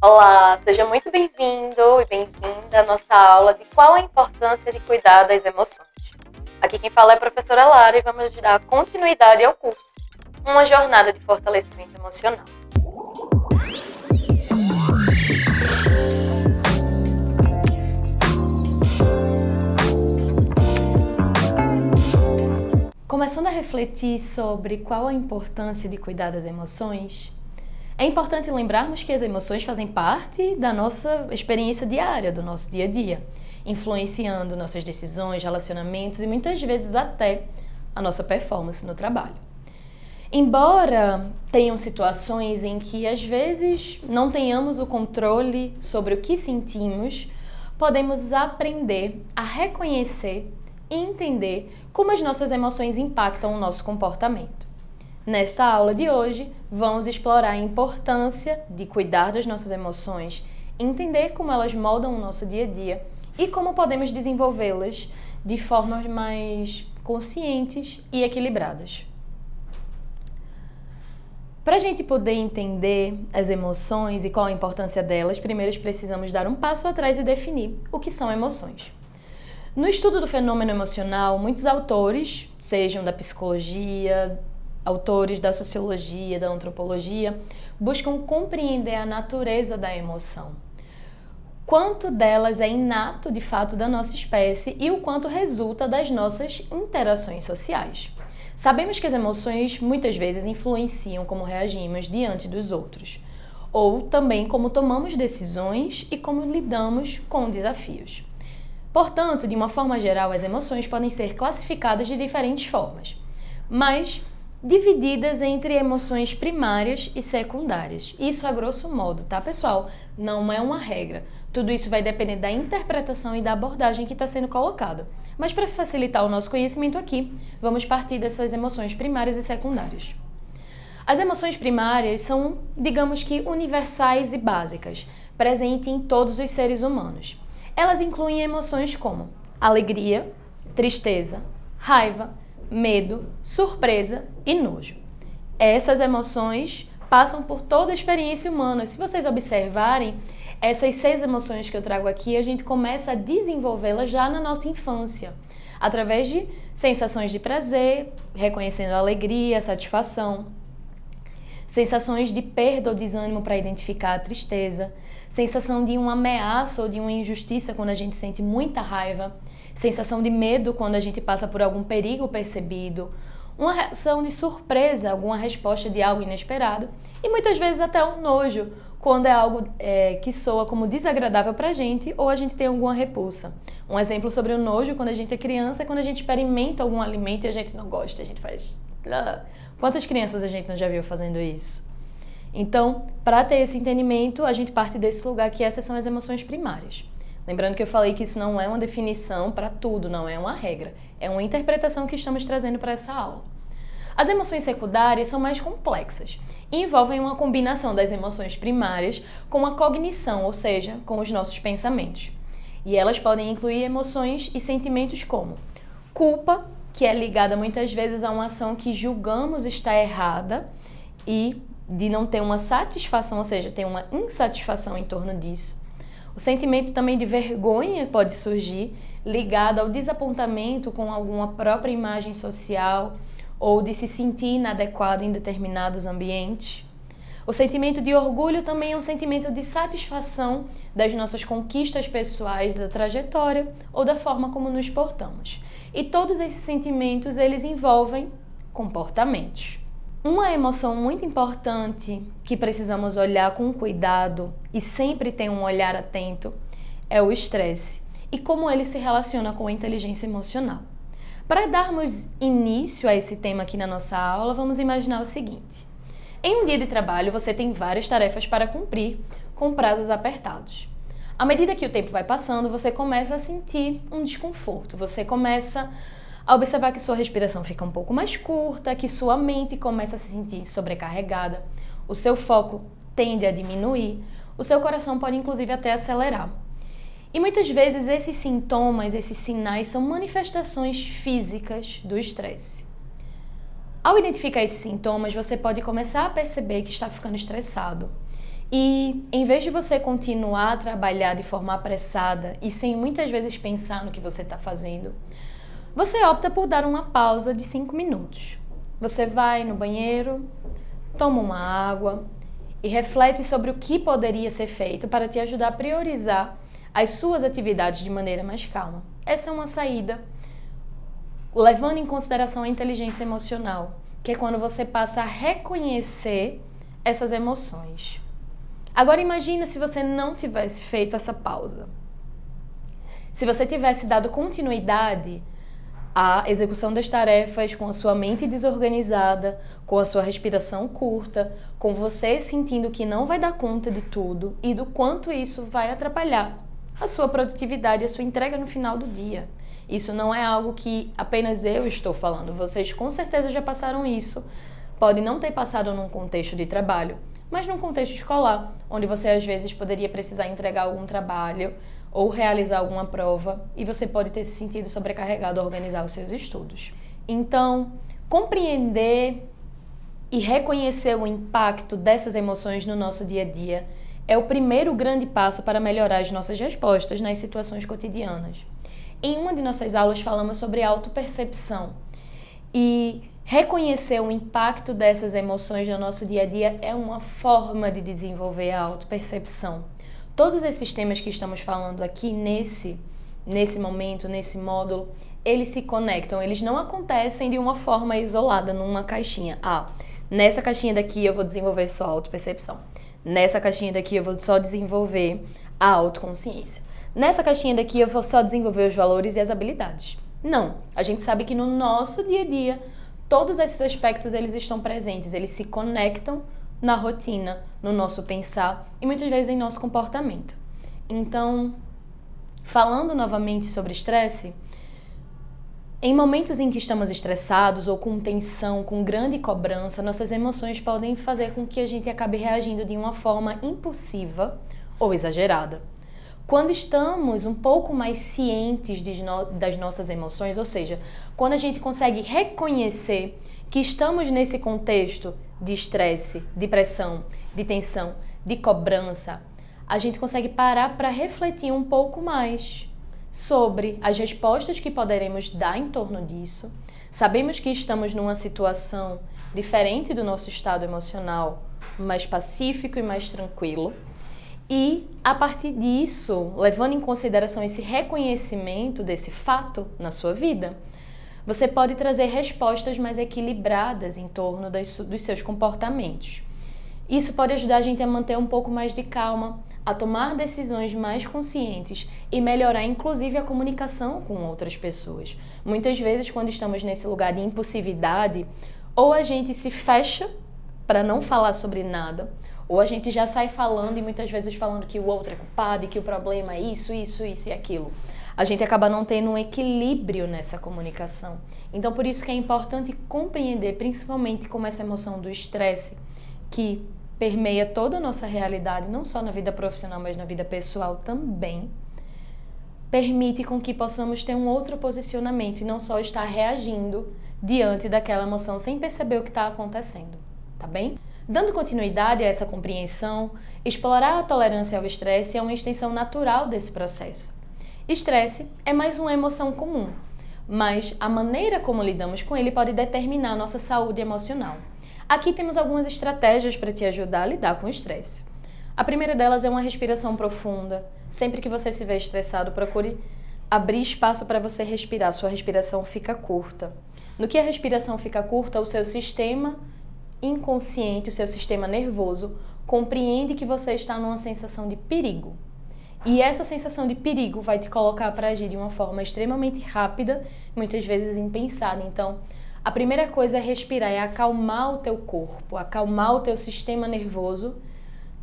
Olá, seja muito bem-vindo e bem-vinda à nossa aula de qual a importância de cuidar das emoções. Aqui quem fala é a professora Lara e vamos dar continuidade ao curso, uma jornada de fortalecimento emocional. Começando a refletir sobre qual a importância de cuidar das emoções, é importante lembrarmos que as emoções fazem parte da nossa experiência diária, do nosso dia a dia, influenciando nossas decisões, relacionamentos e muitas vezes até a nossa performance no trabalho. Embora tenham situações em que às vezes não tenhamos o controle sobre o que sentimos, podemos aprender a reconhecer e entender como as nossas emoções impactam o nosso comportamento. Nesta aula de hoje, vamos explorar a importância de cuidar das nossas emoções, entender como elas moldam o nosso dia a dia e como podemos desenvolvê-las de formas mais conscientes e equilibradas. Para a gente poder entender as emoções e qual a importância delas, primeiro precisamos dar um passo atrás e definir o que são emoções. No estudo do fenômeno emocional, muitos autores, sejam da psicologia, autores da sociologia, da antropologia, buscam compreender a natureza da emoção. Quanto delas é inato de fato da nossa espécie e o quanto resulta das nossas interações sociais. Sabemos que as emoções muitas vezes influenciam como reagimos diante dos outros, ou também como tomamos decisões e como lidamos com desafios. Portanto, de uma forma geral, as emoções podem ser classificadas de diferentes formas, mas divididas entre emoções primárias e secundárias. Isso a grosso modo, tá, pessoal? Não é uma regra. Tudo isso vai depender da interpretação e da abordagem que está sendo colocada. Mas para facilitar o nosso conhecimento aqui, vamos partir dessas emoções primárias e secundárias. As emoções primárias são, digamos que, universais e básicas, presentes em todos os seres humanos. Elas incluem emoções como alegria, tristeza, raiva, medo, surpresa e nojo. Essas emoções passam por toda a experiência humana. Se vocês observarem, essas 6 emoções que eu trago aqui, a gente começa a desenvolvê-las já na nossa infância, através de sensações de prazer, reconhecendo a alegria, a satisfação, sensações de perda ou desânimo para identificar a tristeza, sensação de uma ameaça ou de uma injustiça quando a gente sente muita raiva, sensação de medo quando a gente passa por algum perigo percebido, uma reação de surpresa, alguma resposta de algo inesperado e muitas vezes até um nojo, quando é algo que soa como desagradável para a gente ou a gente tem alguma repulsa. Um exemplo sobre o nojo, quando a gente é criança, é quando a gente experimenta algum alimento e a gente não gosta, a gente faz... Quantas crianças a gente não já viu fazendo isso? Então, para ter esse entendimento, a gente parte desse lugar que essas são as emoções primárias. Lembrando que eu falei que isso não é uma definição para tudo, não é uma regra. É uma interpretação que estamos trazendo para essa aula. As emoções secundárias são mais complexas e envolvem uma combinação das emoções primárias com a cognição, ou seja, com os nossos pensamentos. E elas podem incluir emoções e sentimentos como culpa, que é ligada muitas vezes a uma ação que julgamos estar errada e de não ter uma satisfação, ou seja, ter uma insatisfação em torno disso. O sentimento também de vergonha pode surgir, ligado ao desapontamento com alguma própria imagem social ou de se sentir inadequado em determinados ambientes. O sentimento de orgulho também é um sentimento de satisfação das nossas conquistas pessoais, da trajetória ou da forma como nos portamos. E todos esses sentimentos, eles envolvem comportamentos. Uma emoção muito importante que precisamos olhar com cuidado e sempre ter um olhar atento é o estresse e como ele se relaciona com a inteligência emocional. Para darmos início a esse tema aqui na nossa aula, vamos imaginar o seguinte. Em um dia de trabalho, você tem várias tarefas para cumprir com prazos apertados. À medida que o tempo vai passando, você começa a sentir um desconforto, você começa a observar que sua respiração fica um pouco mais curta, que sua mente começa a se sentir sobrecarregada, o seu foco tende a diminuir, o seu coração pode inclusive até acelerar. E muitas vezes esses sintomas, esses sinais são manifestações físicas do estresse. Ao identificar esses sintomas, você pode começar a perceber que está ficando estressado E em vez de você continuar a trabalhar de forma apressada e sem muitas vezes pensar no que você está fazendo, você opta por dar uma pausa de 5 minutos. Você vai no banheiro, toma uma água e reflete sobre o que poderia ser feito para te ajudar a priorizar as suas atividades de maneira mais calma. Essa é uma saída, levando em consideração a inteligência emocional, que é quando você passa a reconhecer essas emoções. Agora imagina se você não tivesse feito essa pausa. Se você tivesse dado continuidade à execução das tarefas com a sua mente desorganizada, com a sua respiração curta, com você sentindo que não vai dar conta de tudo e do quanto isso vai atrapalhar a sua produtividade, a sua entrega no final do dia. Isso não é algo que apenas eu estou falando, vocês com certeza já passaram isso. Pode não ter passado num contexto de trabalho, mas num contexto escolar, onde você às vezes poderia precisar entregar algum trabalho ou realizar alguma prova e você pode ter se sentido sobrecarregado a organizar os seus estudos. Então, compreender e reconhecer o impacto dessas emoções no nosso dia a dia é o primeiro grande passo para melhorar as nossas respostas nas situações cotidianas. Em uma de nossas aulas falamos sobre autopercepção e reconhecer o impacto dessas emoções no nosso dia a dia é uma forma de desenvolver a autopercepção. Todos esses temas que estamos falando aqui nesse momento, nesse módulo, eles se conectam, eles não acontecem de uma forma isolada, numa caixinha. Nessa caixinha daqui eu vou desenvolver só a autopercepção. Nessa caixinha daqui eu vou só desenvolver a autoconsciência. Nessa caixinha daqui eu vou só desenvolver os valores e as habilidades. Não, a gente sabe que no nosso dia a dia, todos esses aspectos eles estão presentes, eles se conectam na rotina, no nosso pensar e muitas vezes em nosso comportamento. Então, falando novamente sobre estresse, em momentos em que estamos estressados ou com tensão, com grande cobrança, nossas emoções podem fazer com que a gente acabe reagindo de uma forma impulsiva ou exagerada. Quando estamos um pouco mais cientes das nossas emoções, ou seja, quando a gente consegue reconhecer que estamos nesse contexto de estresse, de pressão, de tensão, de cobrança, a gente consegue parar para refletir um pouco mais sobre as respostas que poderemos dar em torno disso. Sabemos que estamos numa situação diferente do nosso estado emocional, mais pacífico e mais tranquilo. E, a partir disso, levando em consideração esse reconhecimento desse fato na sua vida, você pode trazer respostas mais equilibradas em torno dos seus comportamentos. Isso pode ajudar a gente a manter um pouco mais de calma, a tomar decisões mais conscientes e melhorar, inclusive, a comunicação com outras pessoas. Muitas vezes, quando estamos nesse lugar de impulsividade, ou a gente se fecha para não falar sobre nada, ou a gente já sai falando e muitas vezes falando que o outro é culpado e que o problema é isso e aquilo. A gente acaba não tendo um equilíbrio nessa comunicação. Então, por isso que é importante compreender, principalmente como essa emoção do estresse, que permeia toda a nossa realidade, não só na vida profissional, mas na vida pessoal também, permite com que possamos ter um outro posicionamento e não só estar reagindo diante daquela emoção sem perceber o que está acontecendo, tá bem? Dando continuidade a essa compreensão, explorar a tolerância ao estresse é uma extensão natural desse processo. Estresse é mais uma emoção comum, mas a maneira como lidamos com ele pode determinar a nossa saúde emocional. Aqui temos algumas estratégias para te ajudar a lidar com o estresse. A primeira delas é uma respiração profunda. Sempre que você se vê estressado, procure abrir espaço para você respirar. Sua respiração fica curta. No que a respiração fica curta, o seu sistema inconsciente, o seu sistema nervoso, compreende que você está numa sensação de perigo. E essa sensação de perigo vai te colocar para agir de uma forma extremamente rápida, muitas vezes impensada. Então, a primeira coisa é respirar, é acalmar o teu corpo, acalmar o teu sistema nervoso,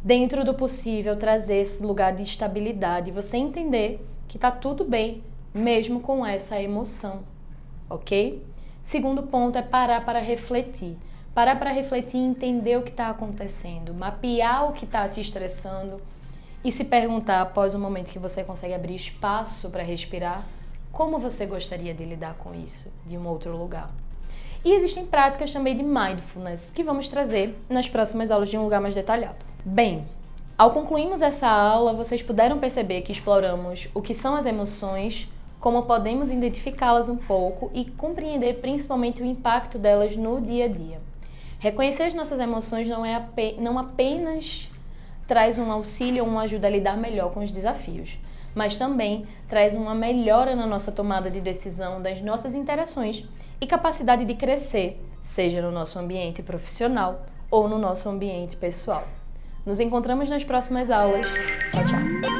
dentro do possível trazer esse lugar de estabilidade, você entender que está tudo bem, mesmo com essa emoção, ok? Segundo ponto é parar para refletir. Parar para refletir e entender o que está acontecendo, mapear o que está te estressando e se perguntar, após o momento que você consegue abrir espaço para respirar, como você gostaria de lidar com isso de um outro lugar. E existem práticas também de mindfulness que vamos trazer nas próximas aulas de um lugar mais detalhado. Bem, Ao concluirmos essa aula, vocês puderam perceber que exploramos o que são as emoções, como podemos identificá-las um pouco e compreender principalmente o impacto delas no dia a dia. Reconhecer as nossas emoções não apenas traz um auxílio ou uma ajuda a lidar melhor com os desafios, mas também traz uma melhora na nossa tomada de decisão das nossas interações e capacidade de crescer, seja no nosso ambiente profissional ou no nosso ambiente pessoal. Nos encontramos nas próximas aulas. Tchau, tchau!